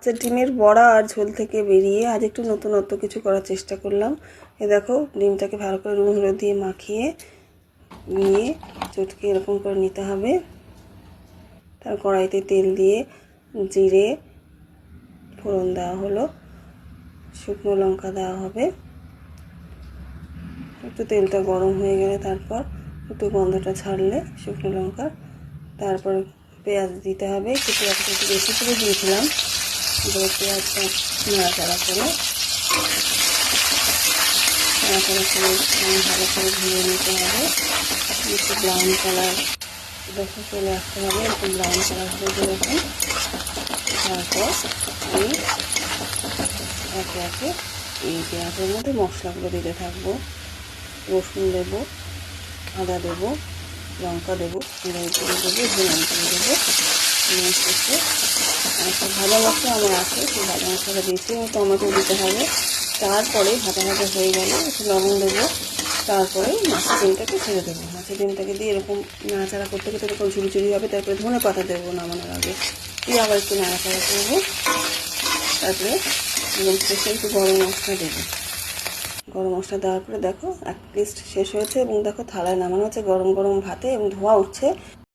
বাচ্চার ডিমের বড়া আর ঝোল থেকে বেরিয়ে আজ একটু নতুনত্ব কিছু করার চেষ্টা করলাম। এ দেখো, ডিমটাকে ভালো করে নুন হলুদ দিয়ে মাখিয়ে নিয়ে চটকে এরকম করে নিতে হবে। তার কড়াইতে তেল দিয়ে জিরে ফোড়ন দেওয়া হলো, শুকনো লঙ্কা দেওয়া হবে। একটু তেলটা গরম হয়ে গেলে তারপর একটু গন্ধটা ছাড়লে শুকনো লঙ্কা, তারপর পেঁয়াজ দিতে হবে। একটু পেঁয়াজটা একটু বেশি করে দিয়েছিলাম। এবার পেঁয়াজটা নাড়াচাড়া করে ভালো করে ভেজে নিতে হবে। একটু ব্রাউন কালার দেখো চলে আসতে হবে, একটু ব্রাউন কালার হয়ে দেখুন। তারপর আমি একে একে এই পেঁয়াজের মধ্যে মশলাগুলো দিতে থাকবো। রসুন দেবো, আদা দেবো, লঙ্কা দেবো, জিরে গুঁড়ো দেবো, ধনে গুঁড়ো দেবো। শেষে একটা ভাজা মশলা আমার আছে, সেই ভাজা মশলাটা দিয়েছি এবং টমেটো দিতে হবে। তারপরে ভাজা ভাজা হয়ে গেলে একটু লবণ দেবো। তারপরে মাছের ডিমটাকে ছেড়ে দেবো। মাছের ডিমটাকে দিয়ে এরকম নাড়াচাড়া করতে করতে এরকম ঝুড়ি ঝুড়ি হবে। তারপরে ধনে পাতা দেবো নামানোর আগে, দিয়ে আবার একটু নাড়াচাড়া করবো। তারপরে শেষে একটু গরম মশলা দেবো। গরম মশলা দেওয়ার পরে দেখো এক পিস শেষ হয়েছে এবং দেখো থালায় নামানো হচ্ছে গরম গরম ভাতে এবং ধোয়া উঠছে।